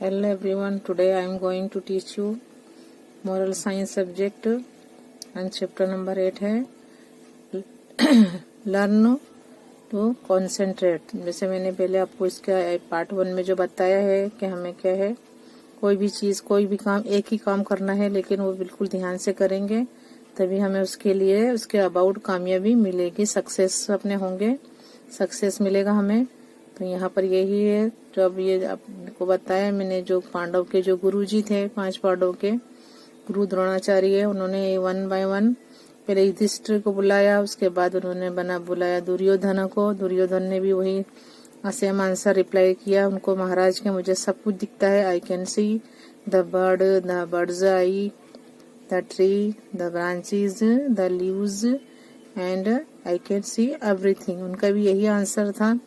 Hello everyone, today I am going to teach you moral science subject and chapter number 8 है learn to concentrate. जैसे मैंने पहले आपको इसका पार्ट 1 में जो बताया है कि हमें क्या है, कोई भी चीज़ कोई भी काम एक ही काम करना है, लेकिन वो बिल्कुल ध्यान से करेंगे तभी हमें उसके लिए उसके अबाउट कामयाबी मिलेगी, सक्सेस अपने होंगे, सक्सेस मिलेगा हमें। तो यहाँ पर यही है जो अब ये आपको बताया मैंने, जो पांडव के जो गुरुजी थे, 5 पांडव के गुरु द्रोणाचार्य है, उन्होंने 1 बाय 1 पहले युधिष्ठिर को बुलाया, उसके बाद उन्होंने बुलाया दुर्योधन को। दुर्योधन ने भी वही सेम आंसर रिप्लाई किया उनको, महाराज के मुझे सब कुछ दिखता है, आई can see the birds eye, the tree, the branches, the leaves and I can see everything. उनका भी यही आंसर था।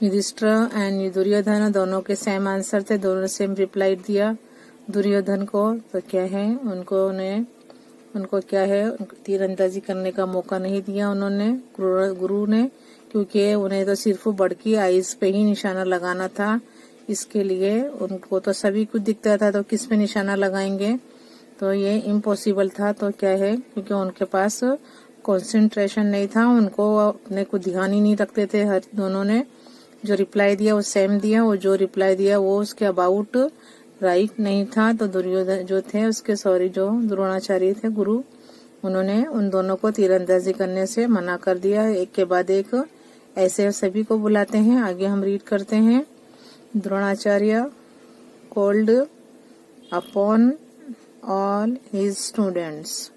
युधिष्ठिर एंड दुर्योधन दोनों के सेम आंसर थे, दोनों ने सेम रिप्लाई दिया दुर्योधन को। तो क्या है, उनको क्या है, तीरंदाजी करने का मौका नहीं दिया उन्होंने, गुरु ने, क्योंकि उन्हें तो सिर्फ बर्ड की आईज पे ही निशाना लगाना था। इसके लिए उनको तो सभी कुछ दिखता था, तो किस पे निशाना लगाएंगे, तो ये इम्पॉसिबल था। तो क्या है, क्योंकि उनके पास कंसंट्रेशन नहीं था, उनको अपने को ध्यान ही नहीं रखते थे। हर दोनों ने जो रिप्लाई दिया वो सेम दिया, वो जो रिप्लाई दिया वो उसके अबाउट राइट नहीं था। तो दुर्योधन जो थे उसके जो द्रोणाचार्य थे गुरु, उन्होंने उन दोनों को तीरंदाजी करने से मना कर दिया। एक के बाद एक ऐसे सभी को बुलाते हैं। आगे हम रीड करते हैं। Dronacharya called upon all his students.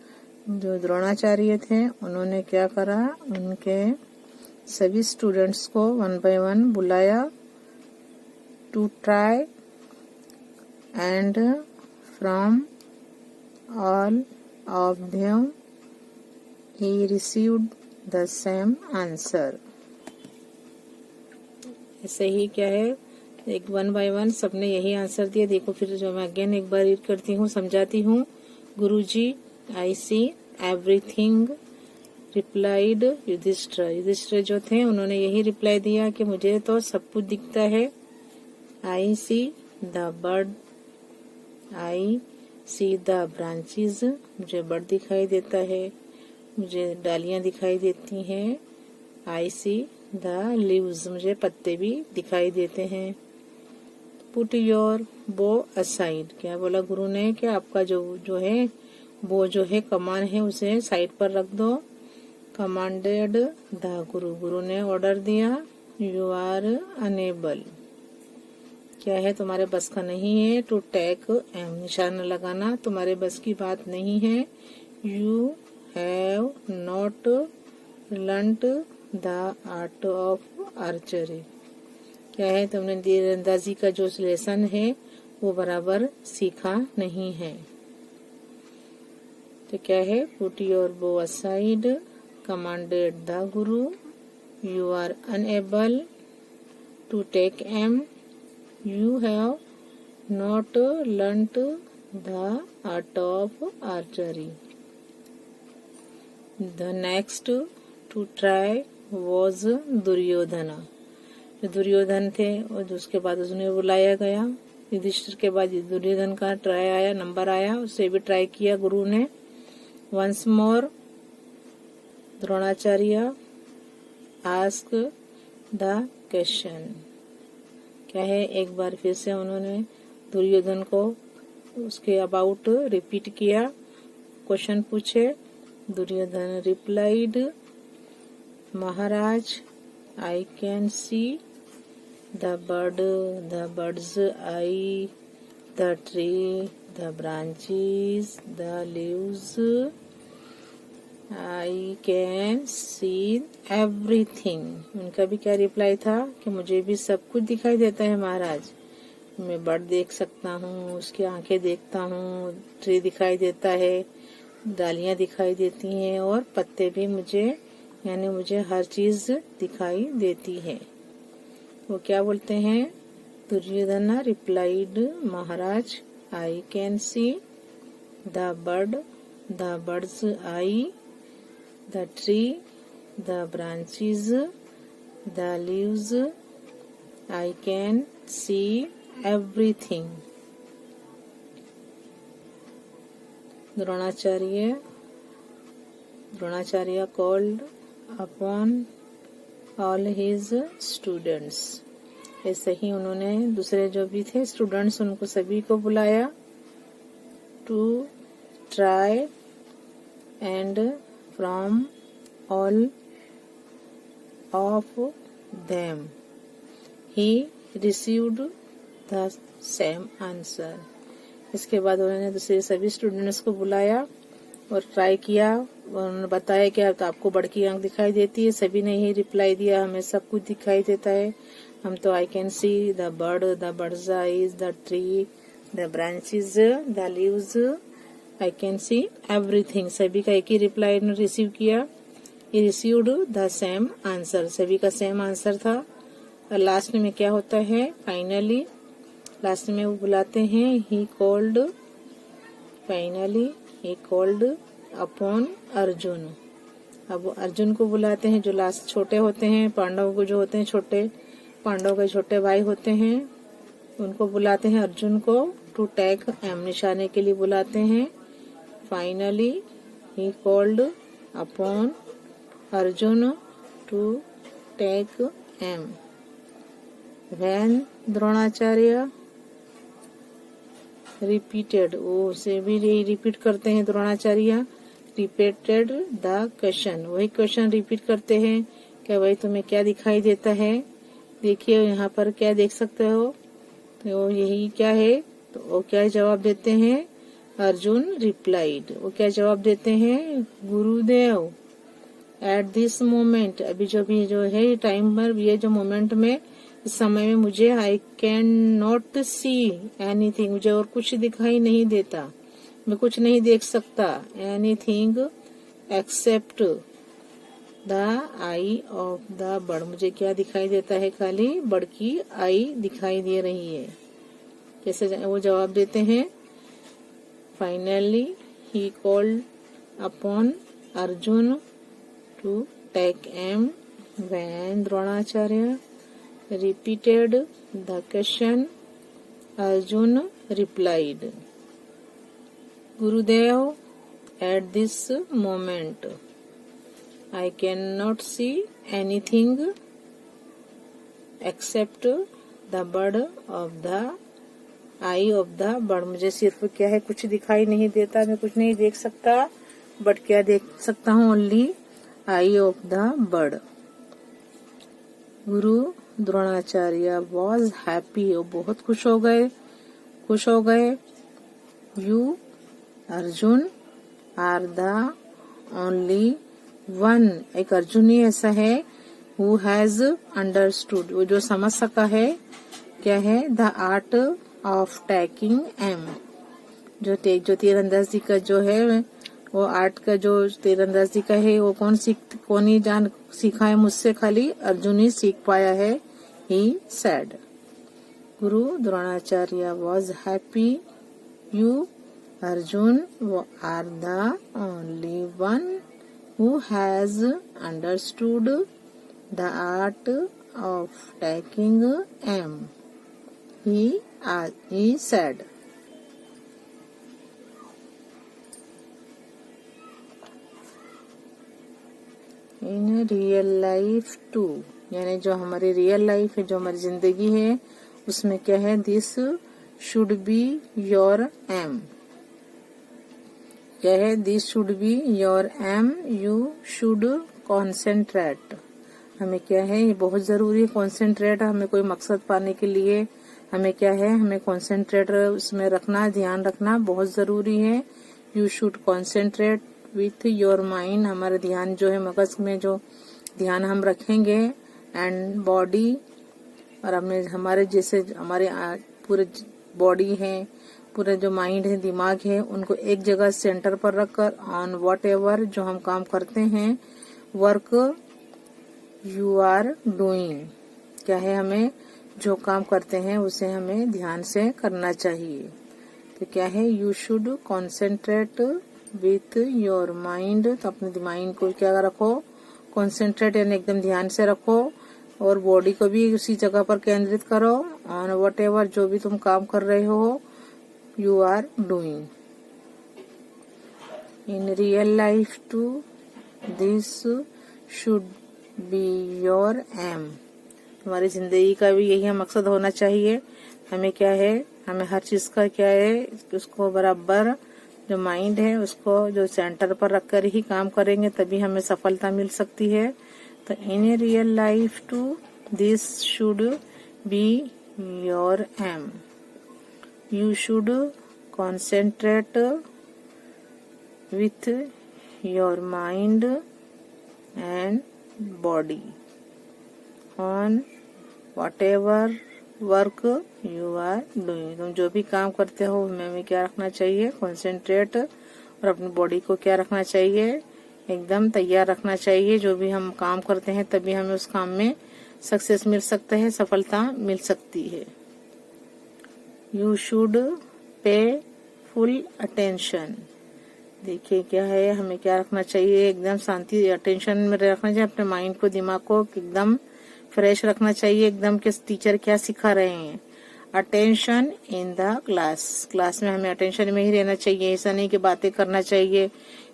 जो द्रोणाचार्य थे उन्होंने क्या करा, उनके सभी स्टूडेंट्स को 1 बाय 1 बुलाया, to try and from all of them he received the same answer. ऐसे ही क्या है, एक 1 बाय 1 सबने यही आंसर दिया। देखो फिर जो मैं अगेन एक बार रीड करती हूँ, समझाती हूँ। गुरुजी, I see everything replied Yudhishthir. Yudhishthir जो थे उन्होंने यही रिप्लाई दिया कि मुझे तो सब कुछ दिखता है। I see the bird, I see the branches, मुझे बर्ड दिखाई देता है, मुझे डालियां दिखाई देती हैं। आई सी द लीव्स, मुझे पत्ते भी दिखाई देते हैं। पुट योर बो असाइड, क्या बोला गुरु ने कि आपका जो है वो जो है कमान है उसे साइड पर रख दो। कमांडेड द गुरु ने ऑर्डर दिया। यू आर अनेबल, क्या है, तुम्हारे बस का नहीं है। टू टेक एम, निशाना लगाना तुम्हारे बस की बात नहीं है। You have not learned the art of archery, क्या है, तुमने तीरंदाजी का जो लेसन है वो बराबर सीखा नहीं है। तो क्या है, put your bow aside, commanded the guru, you are unable to take aim, you have not learned the art of archery. The next to try was Duryodhana. जो दुर्योधन थे और उसके बाद उसने बुलाया गया। युधिष्ठिर के बाद दुर्योधन का ट्राई आया, नंबर आया, उसे भी ट्राई किया गुरु ने। Once more Dronacharya ask the question, क्या है, एक बार फिर से उन्होंने दुर्योधन को उसके अबाउट रिपीट किया, क्वेश्चन पूछे। Duryodhana replied, Maharaj I can see the birds eye, the tree, the branches, the leaves, I can see everything. उनका भी क्या रिप्लाई था कि मुझे भी सब कुछ दिखाई देता है महाराज, मैं बर्ड देख सकता हूँ, उसकी आंखें देखता हूँ, ट्री दिखाई देता है, डालियां दिखाई देती हैं और पत्ते भी मुझे, यानी मुझे हर चीज दिखाई देती है। वो क्या बोलते हैं, Duryodhana replied, Maharaj I can see the birds eye, the tree, the branches, the leaves, I can see everything. Dronacharya called upon all his students. ऐसे ही उन्होंने दूसरे जो भी थे स्टूडेंट्स उनको सभी को बुलाया to try and from all of them he received the same answer. इसके बाद उन्होंने दूसरे सभी स्टूडेंट्स को बुलाया और ट्राई किया। उन्होंने बताया कि आपको बड़की आंख दिखाई देती है, सभी ने ही रिप्लाई दिया हमें सब कुछ दिखाई देता है। हम तो आई can see the birds eyes, the tree, the branches, the leaves, I can see everything. सभी का एक ही रिप्लाई रिसीव किया। ही रिसीव्ड द सेम आंसर, सभी का सेम आंसर था। और लास्ट में क्या होता है, फाइनली लास्ट में वो बुलाते हैं ही कॉल्ड अपॉन अर्जुन। अब अर्जुन को बुलाते हैं जो लास्ट छोटे होते हैं, पांडवों को जो होते हैं छोटे, पांडवों के छोटे भाई होते हैं, उनको बुलाते हैं अर्जुन को टू टेक एम, निशाने के लिए बुलाते हैं। Finally he called upon Arjuna to take aim. When Dronacharya repeated, वो से भी रिपीट करते हैं द्रोणाचार्य, रिपीटेड द क्वेश्चन, वही क्वेश्चन रिपीट करते हैं क्या भाई तुम्हें क्या दिखाई देता है। देखिए यहाँ पर क्या देख सकते हो, तो यही क्या है, तो वो क्या जवाब देते हैं, अर्जुन रिप्लाइड, वो क्या जवाब देते हैं, गुरुदेव एट दिस मोमेंट, अभी जो है टाइम पर, ये जो मोमेंट में, इस समय में मुझे I can not see anything, मुझे और कुछ दिखाई नहीं देता, मैं कुछ नहीं देख सकता, anything accept the I of the bird, मुझे क्या दिखाई देता है, खाली बर्ड की आई दिखाई दे रही है। कैसे वो जवाब देते हैं, finally he called upon Arjuna to take aim. When Dronacharya repeated the question, Arjun replied, Gurudev, at this moment, I cannot see anything except the bird of the eye of the bird, मुझे सिर्फ क्या है, कुछ दिखाई नहीं देता, मैं कुछ नहीं देख सकता, बट क्या देख सकता हूँ, only eye of the bird. Guru Dronacharya was happy, वो बहुत खुश हो गए। You Arjuna are the only one, एक अर्जुन ही ऐसा है हु हैज अंडरस्टूड, वो जो समझ सका है, क्या है, the art of taking aim, जो तीरंदाजी का जो है, वो आर्ट का जो तीरंदाजी का है, वो कौन ही सीखा है मुझसे, खाली अर्जुन ही सीख पाया है। He said, Guru Dronacharya was happy. You, Arjun, are the only one who has understood the art of taking aim. He said. In real life too, यानी जो हमारी रियल लाइफ है, जो हमारी जिंदगी है, उसमें क्या है, this should be your aim, क्या है, this should be your aim, you should concentrate, हमें क्या है, ये बहुत जरूरी है कॉन्सेंट्रेट, हमें कोई मकसद पाने के लिए हमें क्या है, हमें कॉन्सेंट्रेट उसमें रखना, ध्यान रखना बहुत जरूरी है। You should concentrate with your mind, हमारा ध्यान जो है, मगज में जो ध्यान हम रखेंगे, एंड बॉडी, और हमारे जैसे हमारे पूरे बॉडी है, पूरा जो माइंड है, दिमाग है, उनको एक जगह सेंटर पर रखकर ऑन वॉट एवर, जो हम काम करते हैं, वर्क यू आर डूइंग, क्या है, हमें जो काम करते हैं उसे हमें ध्यान से करना चाहिए। तो क्या है, you should concentrate with your mind, तो अपने माइंड को क्या रखो, कॉन्सेंट्रेट यानी एकदम ध्यान से रखो, और बॉडी को भी उसी जगह पर केंद्रित करो। ऑन वट एवर, जो भी तुम काम कर रहे हो, you are doing. In real life too this should be your aim. हमारी जिंदगी का भी यही मकसद होना चाहिए। हमें क्या है, हमें हर चीज का क्या है, उसको बराबर जो माइंड है उसको जो सेंटर पर रखकर ही काम करेंगे, तभी हमें सफलता मिल सकती है। तो in real life too this should be your aim. You should concentrate with your mind and body on whatever work you are doing। तुम जो भी काम करते हो हमें क्या रखना चाहिए, कॉन्सेंट्रेट, और अपनी बॉडी को क्या रखना चाहिए, एकदम तैयार रखना चाहिए। जो भी हम काम करते हैं तभी हमें उस काम में सक्सेस मिल सकता है, सफलता मिल सकती है। You should pay full attention. देखिए क्या है, हमें क्या रखना चाहिए, एकदम शांति अटेंशन में रखना चाहिए। अपने माइंड को, दिमाग को एकदम फ्रेश रखना चाहिए, एकदम कि टीचर क्या सिखा रहे हैं। Attention in the class. Class में हमें अटेंशन में ही रहना चाहिए। ऐसा नहीं कि बातें करना चाहिए,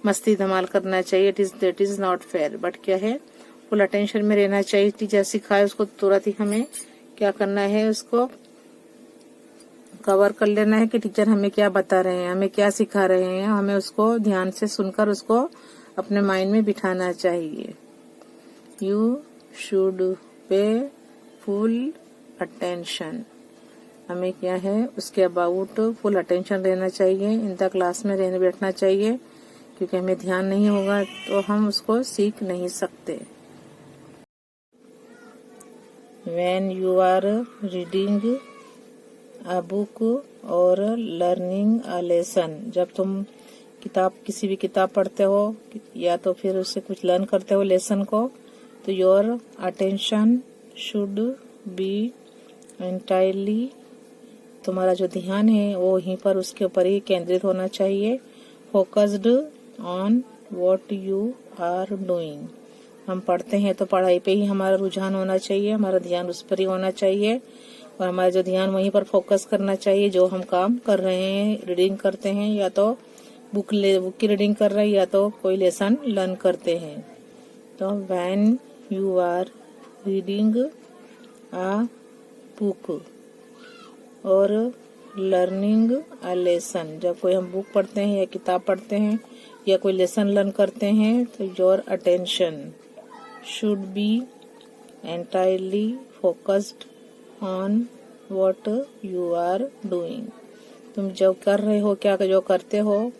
मस्ती धमाल करना चाहिए। That is not fair. But क्या है, फुल अटेंशन में रहना चाहिए। टीचर सिखाए उसको तुरंत ही हमें क्या करना है, उसको कवर कर लेना है कि टीचर हमें क्या बता रहे हैं, हमें क्या सिखा रहे हैं। हमें उसको ध्यान से सुनकर उसको अपने माइंड में बिठाना चाहिए। You should pay full attention. हमें क्या है, उसके अबाउट फुल अटेंशन रहना चाहिए। इन द क्लास में रहने बैठना चाहिए, क्योंकि हमें ध्यान नहीं होगा तो हम उसको सीख नहीं सकते। When you are reading a book और लर्निंग अ लेसन, जब तुम किसी भी किताब पढ़ते हो या तो फिर उससे कुछ लर्न करते हो लेसन को, तो your attention should be entirely, तुम्हारा जो ध्यान है वो वहीं पर उसके ऊपर ही केंद्रित होना चाहिए। Focused on what you are doing. हम पढ़ते हैं तो पढ़ाई पे ही हमारा रुझान होना चाहिए, हमारा ध्यान उस पर ही होना चाहिए, और हमारा जो ध्यान वहीं पर फोकस करना चाहिए जो हम काम कर रहे हैं। रीडिंग करते हैं या तो बुक की रीडिंग कर रहे हैं या तो कोई लेसन लर्न करते हैं। तो when you are reading a book और लर्निंग अ लेसन, जब कोई हम बुक पढ़ते हैं या किताब पढ़ते हैं या कोई लेसन लर्न करते हैं, तो your attention should be entirely focused on what you are doing। तुम जो कर रहे हो, क्या जो करते हो,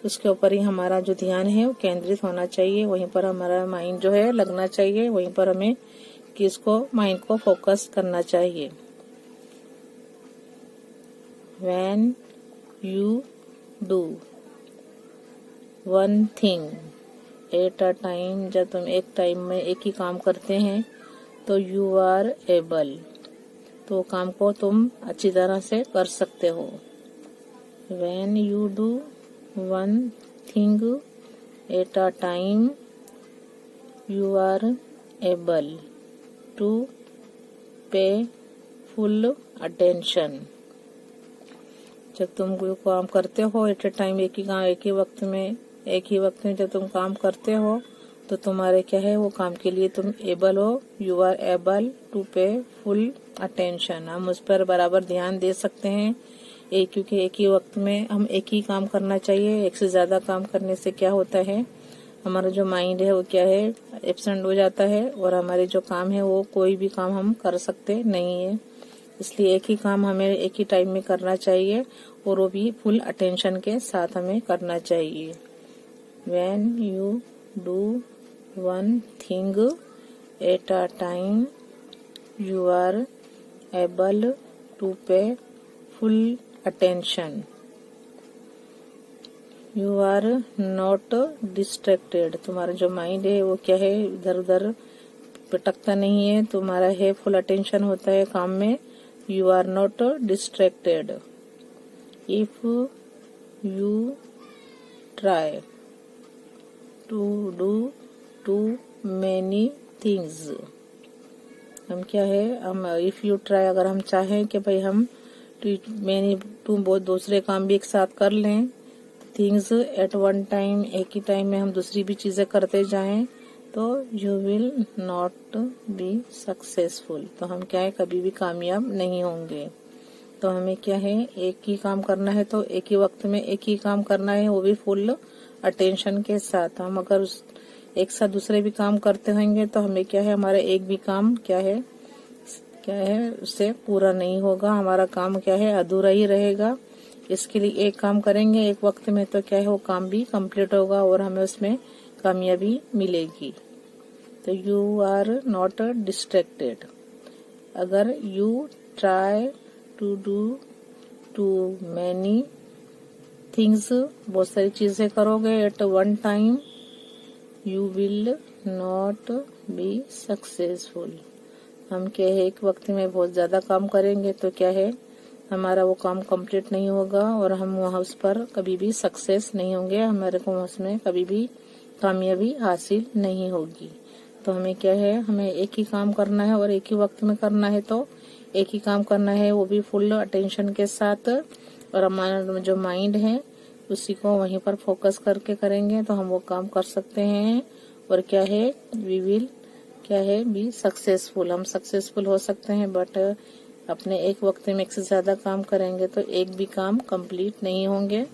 उसके ऊपर ही हमारा जो ध्यान है वो केंद्रित होना चाहिए। वहीं पर हमारा माइंड जो है लगना चाहिए, वहीं पर हमें किसको, माइंड को फोकस करना चाहिए। When you do one thing at a time, जब तुम एक टाइम में एक ही काम करते हैं तो you are able, तो काम को तुम अच्छी तरह से कर सकते हो। When you do one thing at a time, you are able to pay full attention। जब तुम कोई काम करते हो एट ए टाइम, एक ही वक्त में जब तुम काम करते हो तो तुम्हारे क्या है, वो काम के लिए तुम एबल हो। यू आर एबल टू पे फुल अटेंशन। हम उस पर बराबर ध्यान दे सकते हैं, क्योंकि एक ही वक्त में हम एक ही काम करना चाहिए। एक से ज्यादा काम करने से क्या होता है, हमारा जो माइंड है वो क्या है, एब्सेंट हो जाता है, और हमारे जो काम है वो कोई भी काम हम कर सकते नहीं है। इसलिए एक ही काम हमें एक ही टाइम में करना चाहिए, और वो भी फुल अटेंशन के साथ हमें करना चाहिए। When you do one thing at a time, you are able to pay full attention। You are not distracted। तुम्हारा जो माइंड है वो क्या है, इधर उधर भटकता नहीं है, तुम्हारा है फुल अटेंशन होता है काम में। You are not distracted। If you try to do too many things हम क्या है, हम इफ़ यू ट्राई, अगर हम चाहें कि भाई हम बहुत दूसरे काम भी एक साथ कर लें, थिंग्स एट वन टाइम, एक ही टाइम में हम दूसरी भी चीज़ें करते जाएं, तो you will not be successful. तो हम क्या है, कभी भी कामयाब नहीं होंगे। तो हमें क्या है, एक ही काम करना है तो एक ही वक्त में एक ही काम करना है, वो भी फुल अटेंशन के साथ। हम अगर एक साथ दूसरे भी काम करते होंगे तो हमें क्या है, हमारा एक भी काम क्या है उससे पूरा नहीं होगा, हमारा काम क्या है, अधूरा ही रहेगा। इसके लिए एक काम करेंगे एक वक्त में तो क्या है, वो काम भी कंप्लीट होगा और हमें उसमें कामयाबी मिलेगी। तो यू आर नॉट डिस्ट्रैक्टेड। अगर you try to do too many things, बहुत सारी चीजें करोगे at one time, you will not be successful. हम क्या है, एक वक्त में बहुत ज्यादा काम करेंगे तो क्या है, हमारा वो काम कंप्लीट नहीं होगा और हम वहाँ उस पर कभी भी सक्सेस नहीं होंगे, हमारे को उसमें कभी भी कामयाबी हासिल नहीं होगी। तो हमें क्या है, हमें एक ही काम करना है और एक ही वक्त में करना है, तो एक ही काम करना है, वो भी फुल अटेंशन के साथ। और हमारा जो माइंड है उसी को वहीं पर फोकस करके करेंगे तो हम वो काम कर सकते हैं। और क्या है, वी विल क्या है, बी सक्सेसफुल। हम सक्सेसफुल हो सकते हैं, बट अपने एक वक्त में एक से ज्यादा काम करेंगे तो एक भी काम कंप्लीट नहीं होंगे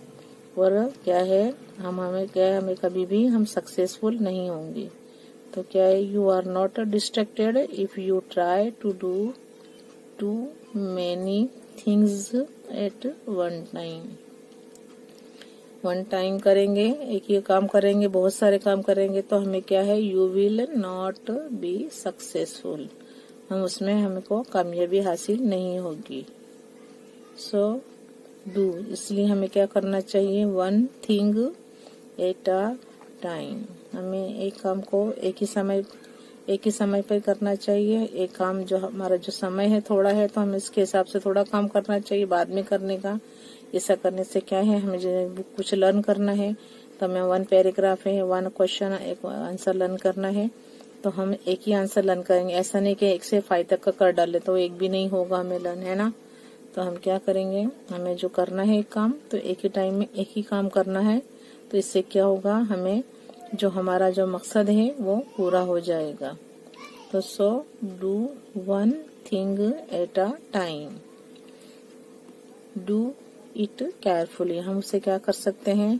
और क्या है, हमें कभी भी हम सक्सेसफुल नहीं होंगे। तो क्या है, you are not distracted if you try to do too many things at one time. One time करेंगे, एक ही काम करेंगे, बहुत सारे काम करेंगे तो हमें क्या है, you will not be successful. हम उसमें हमको कामयाबी हासिल नहीं होगी। सो डू, इसलिए हमें क्या करना चाहिए, one thing at a time. हमें एक काम को एक ही समय पर करना चाहिए। एक काम जो हमारा जो समय है थोड़ा है तो हमें इसके हिसाब से थोड़ा काम करना चाहिए, बाद में करने का। ऐसा करने से क्या है, हमें कुछ लर्न करना है तो हमें वन पैराग्राफ है, वन क्वेश्चन, एक आंसर लर्न करना है तो हम एक ही आंसर लर्न करेंगे। ऐसा नहीं कि 1 से 5 तक का कर डाले तो एक भी नहीं होगा हमें लर्न, है ना। तो हम क्या करेंगे, हमें जो करना है एक काम तो एक ही टाइम में एक ही काम करना है। तो इससे क्या होगा, हमें जो हमारा जो मकसद है वो पूरा हो जाएगा। तो so do one thing at a time, do it carefully. हम उसे क्या कर सकते हैं,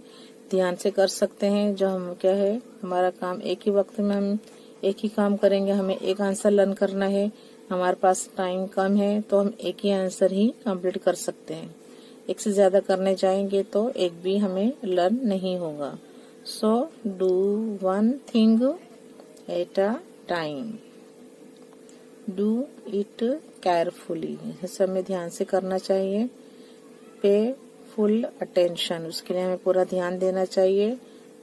ध्यान से कर सकते हैं। जो हम क्या है, हमारा काम एक ही वक्त में हम एक ही काम करेंगे, हमें एक आंसर लर्न करना है, हमारे पास टाइम कम है तो हम एक ही आंसर ही कंप्लीट कर सकते हैं। एक से ज्यादा करने जाएंगे तो एक भी हमें लर्न नहीं होगा। So do one thing at a time, do it carefully. इसे हमें ध्यान से करना चाहिए। पे फुल अटेंशन, उसके लिए हमें पूरा ध्यान देना चाहिए।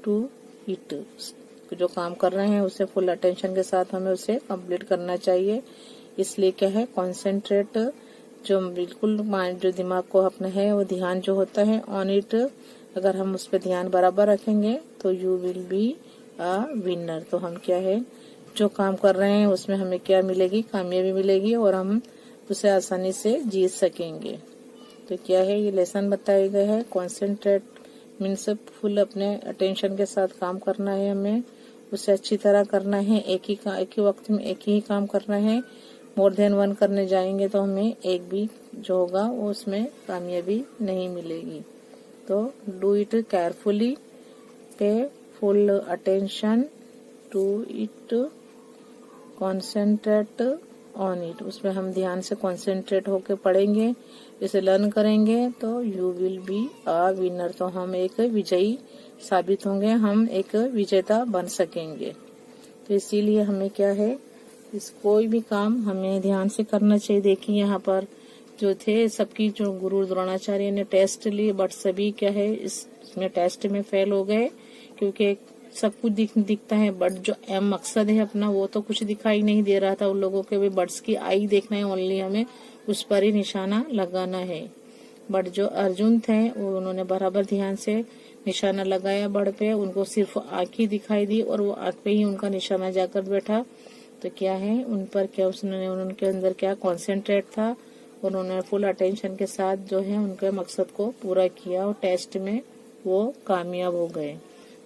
टू इट, जो काम कर रहे हैं उसे फुल अटेंशन के साथ हमें उसे कंप्लीट करना चाहिए। इसलिए क्या है, कॉन्सेंट्रेट, जो बिल्कुल माइंड जो दिमाग को अपना है वो ध्यान जो होता है ऑन इट, अगर हम उस पर ध्यान बराबर रखेंगे तो you will be a winner. तो हम क्या है, जो काम कर रहे हैं उसमें हमें क्या मिलेगी, कामयाबी मिलेगी और हम उसे आसानी से जीत सकेंगे। तो क्या है, ये लेसन बताया गया है, कॉन्सेंट्रेट मीन्स फुल अपने अटेंशन के साथ काम करना है, हमें उसे अच्छी तरह करना है, एक ही वक्त में एक ही काम करना है। मोर देन वन करने जाएंगे तो हमें एक भी जो होगा वो उसमें कामयाबी नहीं मिलेगी। तो do it carefully, pay full attention to it, concentrate on it, उसमें हम ध्यान से कॉन्सेंट्रेट होके पढ़ेंगे, इसे लर्न करेंगे तो you will be a winner. तो हम एक विजयी साबित होंगे, हम एक विजेता बन सकेंगे। तो इसीलिए हमें क्या है, कोई भी काम हमें ध्यान से करना चाहिए। देखिए यहाँ पर जो थे सबकी, जो गुरु द्रोणाचार्य ने टेस्ट लिए बट सभी क्या है इसमें टेस्ट में फेल हो गए, क्योंकि सब कुछ दिखता है बट जो मकसद है अपना वो तो कुछ दिखाई नहीं दे रहा था उन लोगों के। भी बर्ड्स की आई देखना है ओनली, हमें उस पर ही निशाना लगाना है। बट जो अर्जुन थे वो उन्होंने बराबर ध्यान से निशाना लगाया बर्ड पे, उनको सिर्फ आँख ही दिखाई दी और वो आँख पे ही उनका निशाना जाकर बैठा। तो क्या है उन पर क्या उनके अंदर क्या कॉन्सेंट्रेट था, उन्होंने फुल अटेंशन के साथ जो है उनके मकसद को पूरा किया और टेस्ट में वो कामयाब हो गए।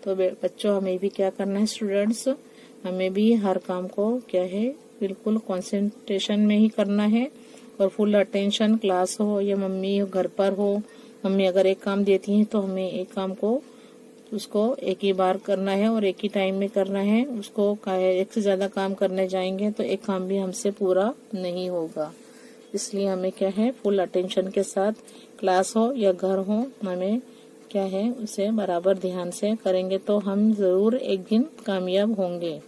तो बच्चों हमें भी क्या करना है स्टूडेंट्स, हमें भी हर काम को क्या है बिल्कुल कंसंट्रेशन में ही करना है और फुल अटेंशन, क्लास हो या मम्मी घर पर हो, मम्मी अगर एक काम देती हैं तो हमें एक काम को उसको एक ही बार करना है और एक ही टाइम में करना है। उसको एक से ज्यादा काम करने जाएंगे तो एक काम भी हमसे पूरा नहीं होगा। इसलिए हमें क्या है फुल अटेंशन के साथ क्लास हो या घर हो, हमें क्या है उसे बराबर ध्यान से करेंगे तो हम जरूर एक दिन कामयाब होंगे।